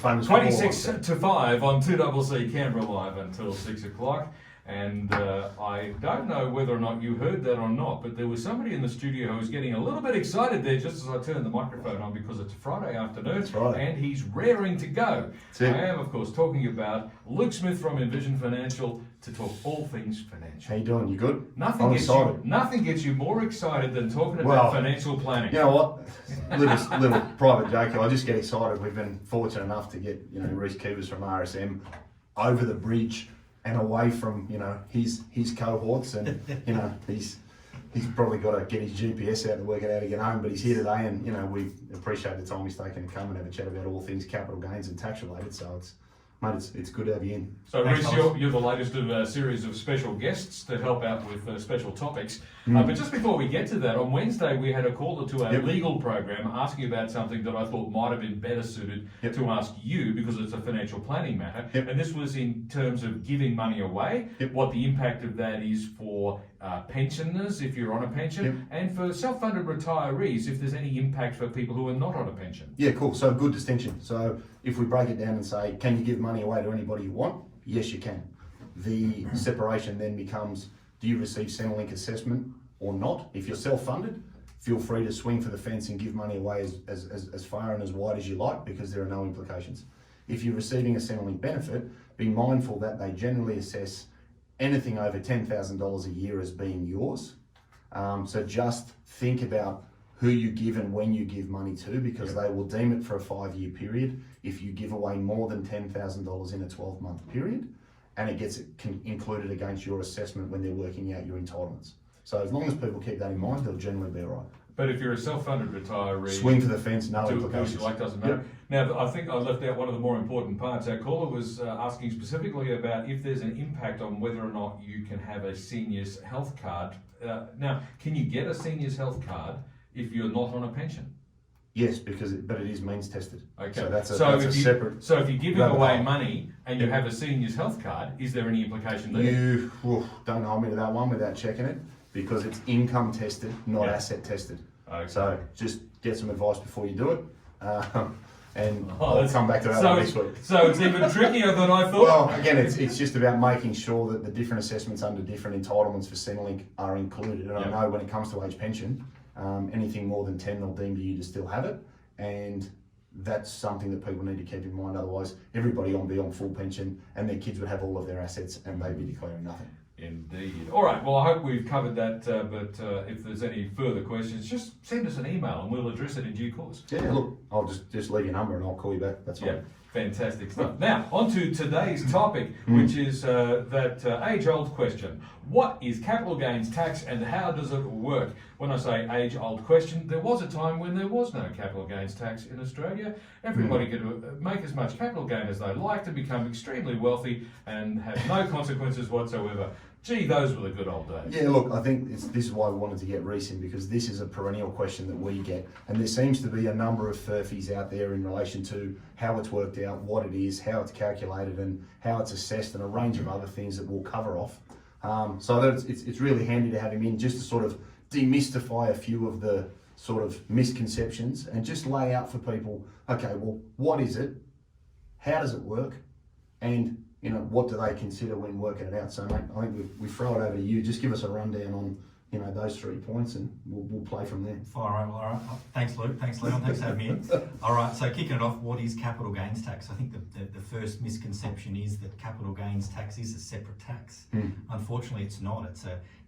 famous 26 to 5 on 2CC Canberra Live until 6 o'clock. And I don't know whether or not you heard that or not, but there was somebody in the studio who was getting a little bit excited there just as I turned the microphone on because it's a Friday afternoon. That's right. And he's raring to go. I am, of course, talking about Luke Smith from Envision Financial to talk all things financial. How you doing? You good? Nothing gets you more excited than talking about financial planning. You know what? little private joke. I just get excited. We've been fortunate enough to get Rhys Kyburz from RSM over the bridge and away from his cohorts, and he's probably got to get his GPS out to work out how to get home, but he's here today, and we appreciate the time he's taken to come and have a chat about all things capital gains and tax related. So it's good to have you in. So Rhys, you're the latest of a series of special guests to help out with special topics. But just before we get to that, on Wednesday we had a caller to our legal program asking about something that I thought might have been better suited to ask you because it's a financial planning matter. And this was in terms of giving money away, what the impact of that is for pensioners if you're on a pension, and for self-funded retirees if there's any impact for people who are not on a pension. Yeah, cool. So good distinction. So if we break it down and say, can you give money away to anybody you want? Yes, you can. The separation then becomes, do you receive Centrelink assessment or not? If you're self-funded, feel free to swing for the fence and give money away as far and as wide as you like because there are no implications. If you're receiving a Centrelink benefit, be mindful that they generally assess anything over $10,000 a year as being yours. So just think about who you give and when you give money to, because they will deem it for a 5-year period if you give away more than $10,000 in a 12-month period, and it gets included against your assessment when they're working out your entitlements. So as long as people keep that in mind, they'll generally be all right. But if you're a self-funded retiree, swing for the fence, no implications. Do what you like, doesn't matter. Now, I think I left out one of the more important parts. Our caller was asking specifically about if there's an impact on whether or not you can have a senior's health card. Now, can you get a senior's health card if you're not on a pension? Yes, but it is means tested. Okay. So that's a separate. So if you're giving away money and you have a senior's health card, is there any implication there? Don't hold me to that one without checking it, because it's income tested, not asset tested. Okay. So just get some advice before you do it, and I'll come back to that next week. So it's even trickier than I thought. Well, again, it's just about making sure that the different assessments under different entitlements for Centrelink are included. And I know when it comes to age pension, anything more than 10 they'll deem to you to still have it, and that's something that people need to keep in mind. Otherwise, everybody on be on full pension, and their kids would have all of their assets, and they'd be declaring nothing. Indeed. All right, well, I hope we've covered that, but if there's any further questions, just send us an email and we'll address it in due course. Yeah, look, I'll just leave your number and I'll call you back. That's fine. Yeah, fantastic stuff. Now, on to today's topic, which is that age-old question. What is capital gains tax and how does it work? When I say age-old question, there was a time when there was no capital gains tax in Australia. Everybody could make as much capital gain as they liked and become extremely wealthy and have no consequences whatsoever. Gee, those were the good old days. Yeah, look, I think this is why we wanted to get Rhys in, because this is a perennial question that we get, and there seems to be a number of furphies out there in relation to how it's worked out, what it is, how it's calculated, and how it's assessed, and a range of other things that we'll cover off. So it's really handy to have him in just to sort of demystify a few of the sort of misconceptions and just lay out for people, okay, well, what is it? How does it work? And what do they consider when working it out? So, mate, I think we throw it over to you. Just give us a rundown on, those 3 points, and we'll play from there. Fire over, all right. Thanks, Luke. Thanks, Leon. Thanks for having me in. All right, so kicking it off, what is capital gains tax? I think the first misconception is that capital gains tax is a separate tax. Unfortunately, it's not. It's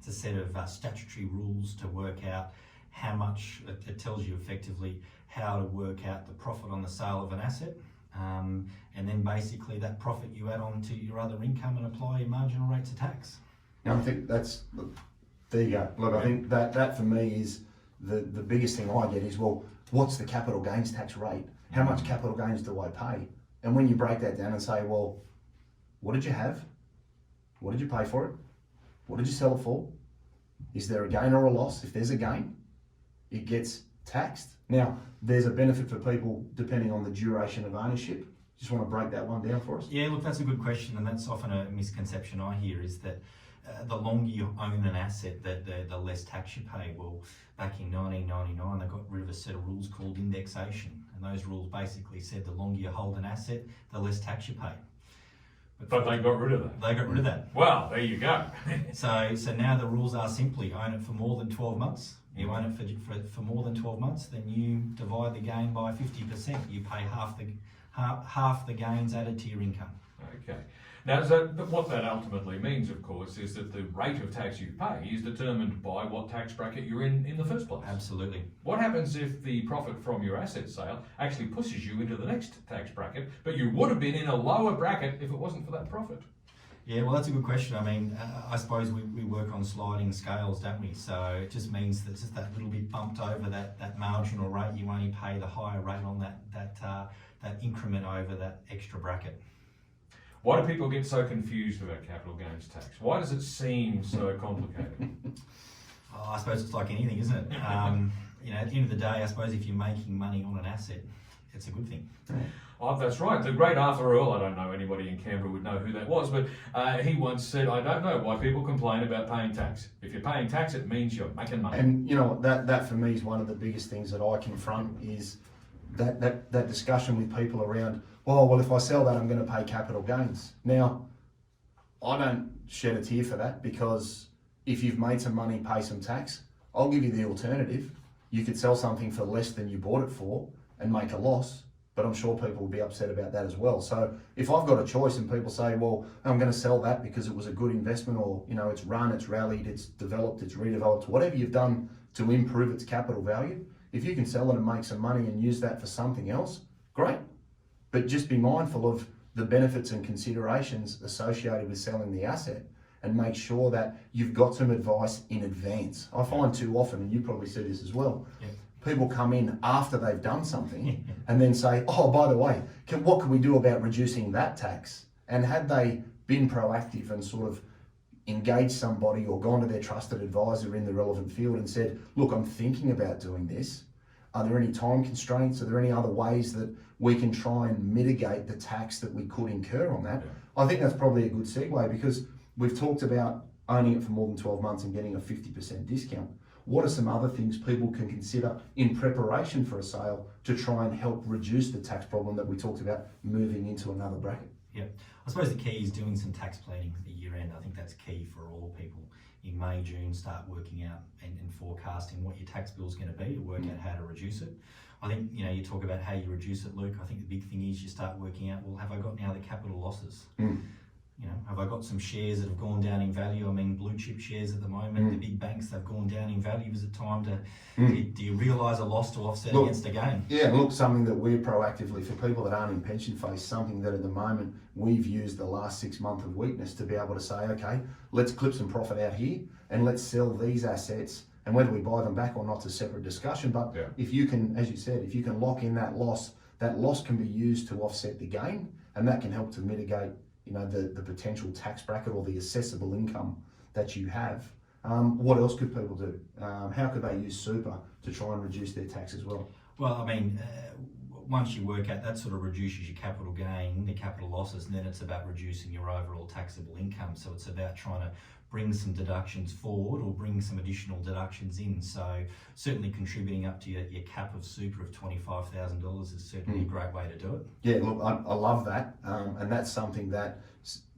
a set of statutory rules to work out how much. It tells you effectively how to work out the profit on the sale of an asset. And then basically that profit you add on to your other income and apply your marginal rates of tax. Now, I think there you go. Look, I think that for me is the biggest thing I get is, well, what's the capital gains tax rate? How much capital gains do I pay? And when you break that down and say, well, what did you have? What did you pay for it? What did you sell it for? Is there a gain or a loss? If there's a gain, it gets taxed. Now, there's a benefit for people depending on the duration of ownership. Just want to break that one down for us? Yeah, look, that's a good question, and that's often a misconception I hear is that the longer you own an asset, the less tax you pay. Well, back in 1999, they got rid of a set of rules called indexation, and those rules basically said the longer you hold an asset, the less tax you pay. But they got rid of that. They got rid of that. Well, there you go. So now the rules are simply own it for more than 12 months. You own it for more than 12 months, then you divide the gain by 50%. You pay half the gains added to your income. Okay. Now, so what that ultimately means, of course, is that the rate of tax you pay is determined by what tax bracket you're in the first place. Absolutely. What happens if the profit from your asset sale actually pushes you into the next tax bracket, but you would have been in a lower bracket if it wasn't for that profit? Yeah, well, that's a good question. I mean, I suppose we work on sliding scales, don't we? So it just means that just that little bit bumped over that marginal rate, you only pay the higher rate on that increment over that extra bracket. Why do people get so confused about capital gains tax? Why does it seem so complicated? I suppose it's like anything, isn't it? At the end of the day, I suppose if you're making money on an asset, it's a good thing. Oh, that's right. The great Arthur Earl, I don't know anybody in Canberra would know who that was, but he once said, I don't know why people complain about paying tax. If you're paying tax, it means you're making money. And you know, that for me is one of the biggest things that I confront is that discussion with people around, well, if I sell that, I'm going to pay capital gains. Now, I don't shed a tear for that, because if you've made some money, pay some tax. I'll give you the alternative. You could sell something for less than you bought it for and make a loss, but I'm sure people will be upset about that as well. So if I've got a choice and people say, well, I'm going to sell that because it was a good investment, or it's run, it's rallied, it's developed, it's redeveloped, whatever you've done to improve its capital value, if you can sell it and make some money and use that for something else, great. But just be mindful of the benefits and considerations associated with selling the asset, and make sure that you've got some advice in advance. I find too often, and you probably see this as well, people come in after they've done something and then say, oh, by the way, what can we do about reducing that tax? And had they been proactive and sort of engaged somebody or gone to their trusted advisor in the relevant field and said, look, I'm thinking about doing this. Are there any time constraints? Are there any other ways that we can try and mitigate the tax that we could incur on that? I think that's probably a good segue, because we've talked about owning it for more than 12 months and getting a 50% discount. What are some other things people can consider in preparation for a sale to try and help reduce the tax problem that we talked about moving into another bracket? Yeah, I suppose the key is doing some tax planning at the year end. I think that's key for all people. In May, June, start working out and forecasting what your tax bill is going to be to work out how to reduce it. I think, you talk about how you reduce it, Luke. I think the big thing is you start working out, well, have I got now the capital losses? Have I got some shares that have gone down in value? I mean, blue chip shares at the moment, the big banks, they've gone down in value. Is it time to, do you realise a loss to offset against a gain? Yeah, look, something that we're proactively, for people that aren't in pension phase, something that at the moment we've used the last 6 months of weakness to be able to say, okay, let's clip some profit out here and let's sell these assets, and whether we buy them back or not is a separate discussion. But if you can, as you said, if you can lock in that loss can be used to offset the gain, and that can help to mitigate the potential tax bracket or the assessable income that you have. What else could people do? How could they use super to try and reduce their tax as well? Well, I mean, once you work out, that sort of reduces your capital gain, the capital losses, and then it's about reducing your overall taxable income. So it's about trying to bring some deductions forward or bring some additional deductions in. So certainly contributing up to your cap of super of $25,000 is certainly a great way to do it. Yeah, look, I love that. And that's something that,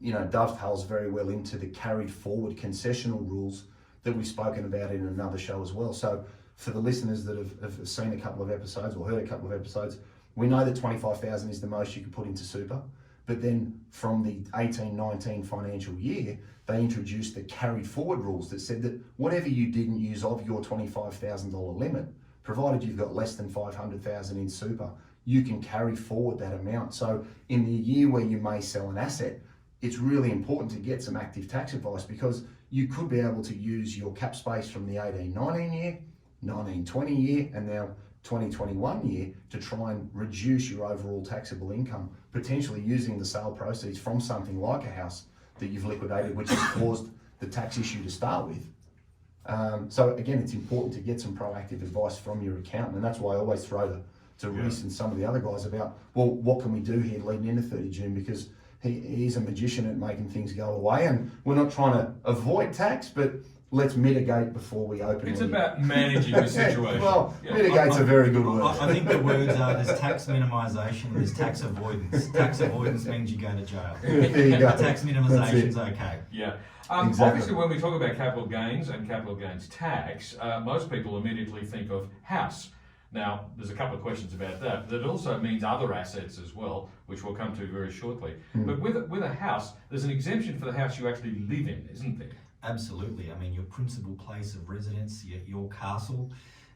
dovetails very well into the carried forward concessional rules that we've spoken about in another show as well. So for the listeners that have seen a couple of episodes or heard a couple of episodes, we know that 25,000 is the most you can put into super. But then from the 18-19 financial year, they introduced the carried forward rules that said that whatever you didn't use of your $25,000 limit, provided you've got less than 500,000 in super, you can carry forward that amount. So in the year where you may sell an asset, it's really important to get some active tax advice, because you could be able to use your cap space from the 18-19 year, 19-20 year, and now 2021 year to try and reduce your overall taxable income, potentially using the sale proceeds from something like a house that you've liquidated, which has caused the tax issue to start with. So again, it's important to get some proactive advice from your accountant, and that's why I always throw Rhys and some of the other guys about, well, what can we do here leading into 30 June? Because he's a magician at making things go away, and we're not trying to avoid tax, but let's mitigate before we open. It's about managing the situation. Well, mitigate's a very good word. I think the words are there's tax minimisation and there's tax avoidance. Tax avoidance means you go to jail. There you go. Tax minimisation's okay. Yeah. Exactly. Obviously, when we talk about capital gains and capital gains tax, most people immediately think of house. Now, there's a couple of questions about that. That also means other assets as well, which we'll come to very shortly. But with a house, there's an exemption for the house you actually live in, isn't there? Absolutely. I mean, your principal place of residence, your castle,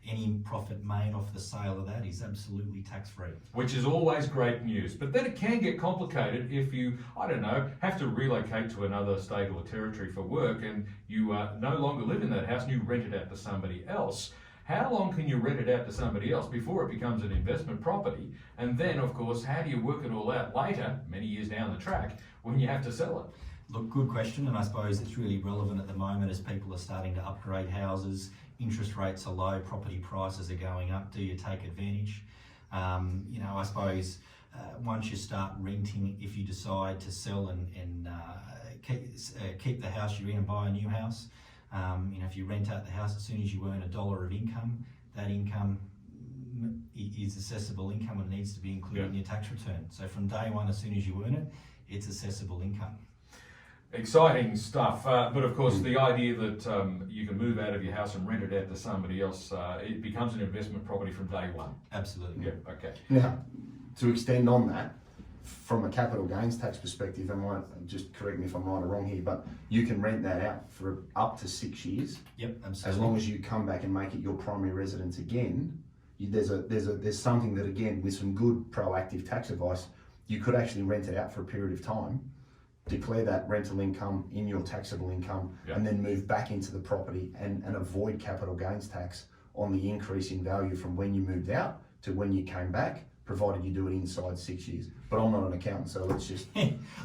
any profit made off the sale of that is absolutely tax-free. Which is always great news. But then it can get complicated if you, I don't know, have to relocate to another state or territory for work and you no longer live in that house and you rent it out to somebody else. How long can you rent it out to somebody else before it becomes an investment property? And then, of course, how do you work it all out later, many years down the track, when you have to sell it? Look, good question, and I suppose it's really relevant at the moment as people are starting to upgrade houses, interest rates are low, property prices are going up. Do you take advantage? I suppose once you start renting, if you decide to sell and keep the house you're in and buy a new house, if you rent out the house, as soon as you earn $1 of income, that income is assessable income and needs to be included in your tax return. So from day one, as soon as you earn it, it's assessable income. Exciting stuff, but of course the idea that you can move out of your house and rent it out to somebody else, it becomes an investment property from day one. Absolutely. Yeah, okay. Now, to extend on that, from a capital gains tax perspective, just correct me if I'm right or wrong here, but you can rent that out for up to 6 years. Yep, absolutely. As long as you come back and make it your primary residence again. There's something that, again, with some good proactive tax advice, you could actually rent it out for a period of time, declare that rental income in your taxable income, and then move back into the property and avoid capital gains tax on the increase in value from when you moved out to when you came back, provided you do it inside 6 years. But I'm not an accountant, so let's just...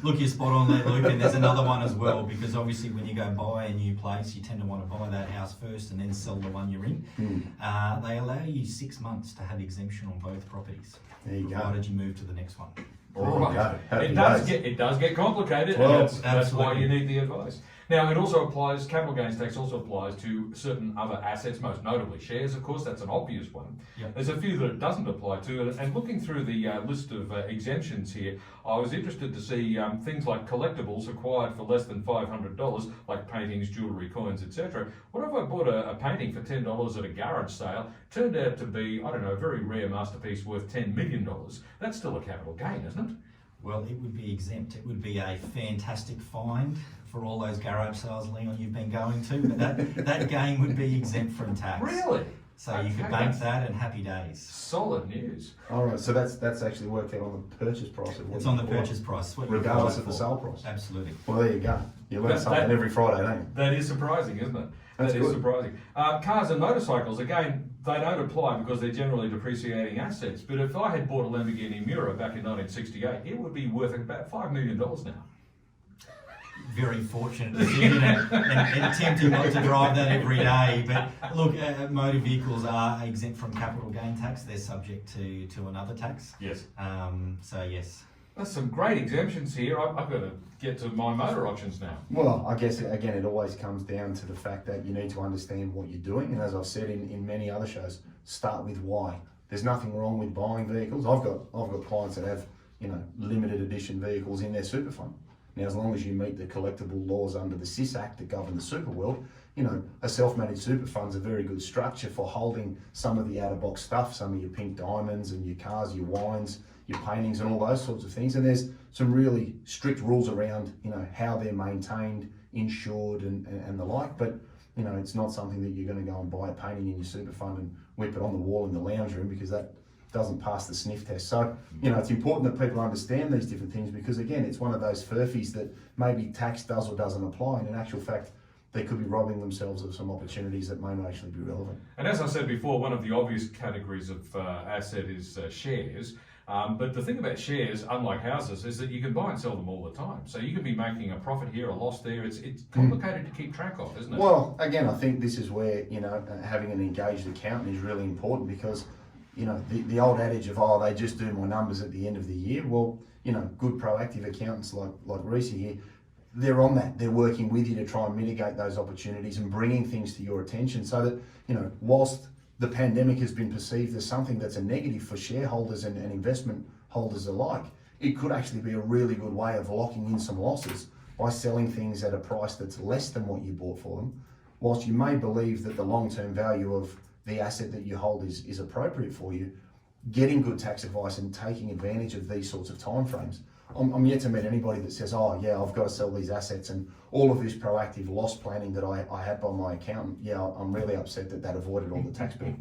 Look, you're spot on there, Luke, and there's another one as well, because obviously when you go buy a new place, you tend to want to buy that house first and then sell the one you're in. They allow you 6 months to have exemption on both properties, There you provided you move to the next one. All right. Happy It does get complicated, Well, and that's why you need the advice. Now, it also applies, capital gains tax also applies to certain other assets, most notably shares, of course, that's an obvious one. Yep. There's a few that it doesn't apply to, and looking through the list of exemptions here, I was interested to see things like collectibles acquired for less than $500, like paintings, jewellery, coins, etc. What if I bought a painting for $10 at a garage sale, turned out to be, I don't know, a very rare masterpiece worth $10 million? That's still a capital gain, isn't it? Well, it would be exempt. It would be a fantastic find for all those garage sales, Leon, you've been going to, but that gain would be exempt from tax. Really? So you could bank that and happy days. Solid news. All right, so that's actually worked out on the purchase price of what It's you on the bought, purchase price. What you regardless buy of the for. sale price. Absolutely. Well, there you go. You learn something every Friday, don't you? That is surprising, isn't it? That's That is good. surprising. Cars and motorcycles, again, they don't apply because they're generally depreciating assets. But if I had bought a Lamborghini Miura back in 1968, it would be worth about $5 million now. Very fortunate decision and tempting not to drive that every day. But look, motor vehicles are exempt from capital gain tax. They're subject to another tax. Yes. So yes. There's some great exemptions here. I've got to get to my motor options now. Well, I guess, again, it always comes down to the fact that you need to understand what you're doing. And as I've said in many other shows, start with why. There's nothing wrong with buying vehicles. I've got clients that have, limited edition vehicles in their super fund. Now, as long as you meet the collectible laws under the SIS Act that govern the super world, a self-managed super fund's a very good structure for holding some of the out-of-box stuff, some of your pink diamonds and your cars, your wines, your paintings and all those sorts of things. And there's some really strict rules around, how they're maintained, insured and the like. But, it's not something that you're going to go and buy a painting in your super fund and whip it on the wall in the lounge room, because that doesn't pass the sniff test. So, it's important that people understand these different things, because again, it's one of those furphies that maybe tax does or doesn't apply, and in actual fact, they could be robbing themselves of some opportunities that may not actually be relevant. And as I said before, one of the obvious categories of asset is shares. But the thing about shares, unlike houses, is that you can buy and sell them all the time. So you could be making a profit here, a loss there. It's complicated to keep track of, isn't it? Well, again, I think this is where, having an engaged accountant is really important, because the old adage of, oh, they just do my numbers at the end of the year. Well, good proactive accountants like Rhys here, they're on that. They're working with you to try and mitigate those opportunities and bringing things to your attention so that, whilst the pandemic has been perceived as something that's a negative for shareholders and investment holders alike, it could actually be a really good way of locking in some losses by selling things at a price that's less than what you bought for them. Whilst you may believe that the long-term value of the asset that you hold is appropriate for you, getting good tax advice and taking advantage of these sorts of timeframes. I'm yet to meet anybody that says, oh yeah, I've got to sell these assets and all of this proactive loss planning that I had by my accountant, yeah, I'm really upset that avoided all the tax bill.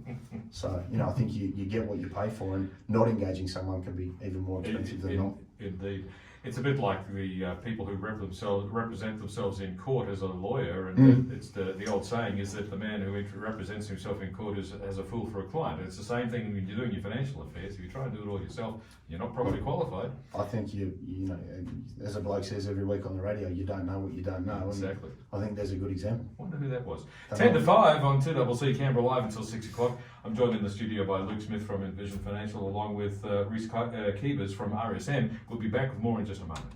So, I think you get what you pay for, and not engaging someone can be even more expensive than not. Indeed. It's a bit like the people who represent themselves in court as a lawyer, and it's the old saying is that the man who represents himself in court is as a fool for a client. It's the same thing when you're doing your financial affairs. If you try and do it all yourself, you're not properly qualified. I think as a bloke says every week on the radio, you don't know what you don't know. Exactly. I think there's a good example. Wonder who that was. 10 to 5 on 2CC Canberra Live until 6 o'clock. I'm joined in the studio by Luke Smith from Envision Financial, along with Rhys Kyburz from RSM. We'll be back with more in just a moment.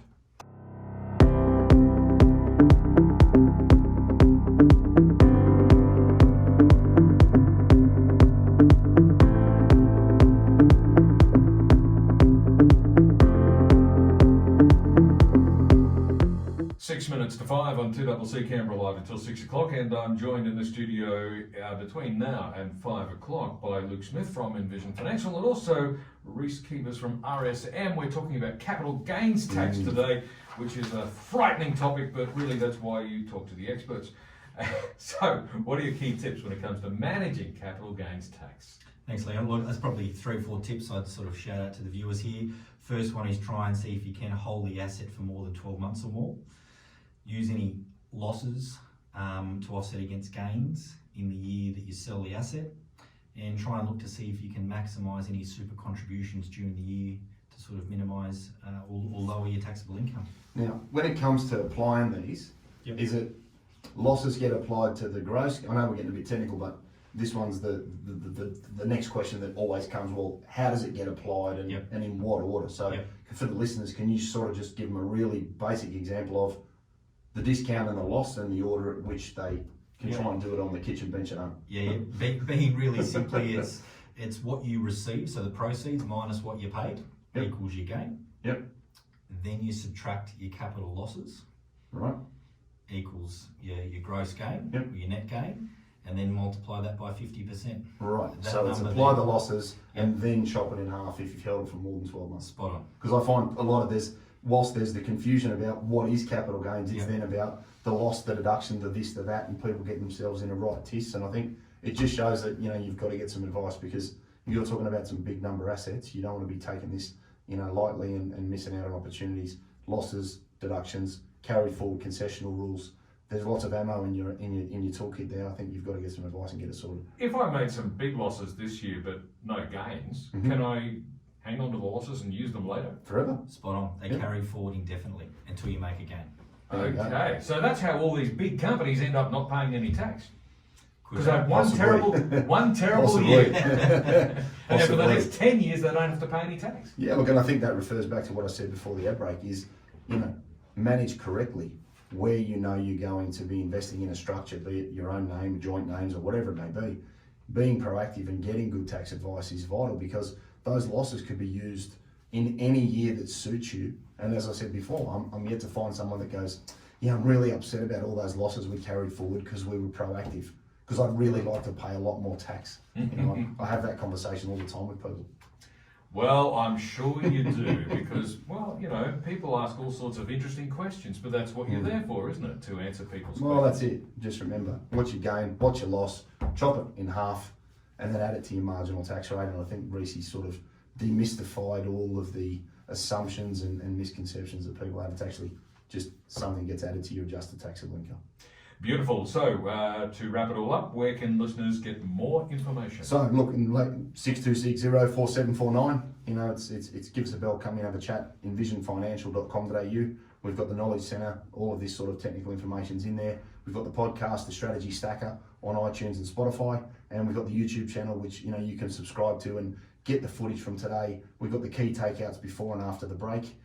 Minutes to 5 on 2CC Canberra Live until 6 o'clock, and I'm joined in the studio between now and 5 o'clock by Luke Smith from Envision Financial and also Rhys Kyburz from RSM. We're talking about capital gains tax today, which is a frightening topic, but really that's why you talk to the experts. So, what are your key tips when it comes to managing capital gains tax? Thanks, Leon. Look, there's probably 3 or 4 tips I'd sort of shout out to the viewers here. First one is try and see if you can hold the asset for more than 12 months or more. Use any losses to offset against gains in the year that you sell the asset, and try and look to see if you can maximise any super contributions during the year to sort of minimise or lower your taxable income. Now, when it comes to applying these, is it losses get applied to the gross? I know we're getting a bit technical, but this one's the next question that always comes, well, how does it get applied and in what order? So for the listeners, can you sort of just give them a really basic example of the discount and the loss and the order at which they can try and do it on the kitchen bench at home? Being really simply, it's what you receive, so the proceeds minus what you paid equals your gain. Then you subtract your capital losses. Right. Equals your gross gain, or your net gain, and then multiply that by 50%. Right, so it's apply the losses and then chop it in half if you've held it for more than 12 months. Spot on. Because I find a lot of this, whilst there's the confusion about what is capital gains, it's then about the loss, the deduction, the this, the that, and people get themselves in a right twist. And I think it just shows that, you've got to get some advice, because you're talking about some big number assets. You don't want to be taking this, lightly and missing out on opportunities. Losses, deductions, carried forward concessional rules. There's lots of ammo in your toolkit there. I think you've got to get some advice and get it sorted. If I made some big losses this year but no gains, can I hang on to the losses and use them later? Forever. Spot on. They carry forward indefinitely until you make a gain. Okay, so that's how all these big companies end up not paying any tax. Because they have one terrible year. And then for the next 10 years, they don't have to pay any tax. Yeah, look, and I think that refers back to what I said before the outbreak is, manage correctly where you're going to be investing in a structure, be it your own name, joint names, or whatever it may be. Being proactive and getting good tax advice is vital, because those losses could be used in any year that suits you. And as I said before, I'm yet to find someone that goes, I'm really upset about all those losses we carried forward because we were proactive, because I'd really like to pay a lot more tax. I have that conversation all the time with people. Well, I'm sure you do, because, people ask all sorts of interesting questions, but that's what you're there for, isn't it? To answer people's questions. Well, that's it. Just remember, what's your gain, what's your loss, chop it in half, and then add it to your marginal tax rate. And I think Rhys sort of demystified all of the assumptions and misconceptions that people have. It's actually just something gets added to your adjusted taxable income. Beautiful. So, to wrap it all up, where can listeners get more information? So, look, 62604749. It's give us a bell, come in, have a chat. Envisionfinancial.com.au. We've got the Knowledge Centre. All of this sort of technical information's in there. We've got the podcast, the Strategy Stacker, on iTunes and Spotify, and we've got the YouTube channel, which you can subscribe to and get the footage from today. We've got the key takeouts before and after the break.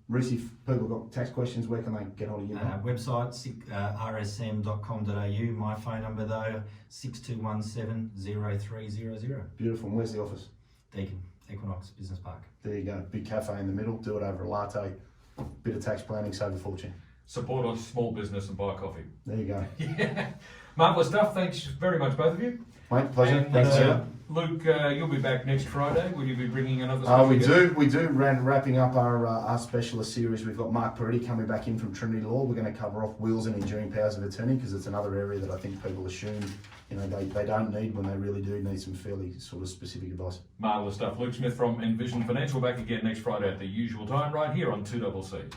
Rhys, if people got tax questions, where can they get hold of you? Website, rsm.com.au. My phone number though, 6217-0300. Beautiful. And where's the office? Deakin, Equinox Business Park. There you go. Big cafe in the middle. Do it over a latte. Bit of tax planning, save a fortune. Support a small business and buy coffee. There you go. Yeah, marvellous stuff. Thanks very much, both of you. Mate, pleasure. And, Thanks, sir. Luke, you'll be back next Friday. Will you be bringing another? We do. Wrapping up our specialist series. We've got Mark Peretti coming back in from Trinity Law. We're going to cover off wills and enduring powers of attorney because it's another area that I think people assume they don't need when they really do need some fairly sort of specific advice. Marvellous stuff. Luke Smith from Envision Financial back again next Friday at the usual time right here on 2CC.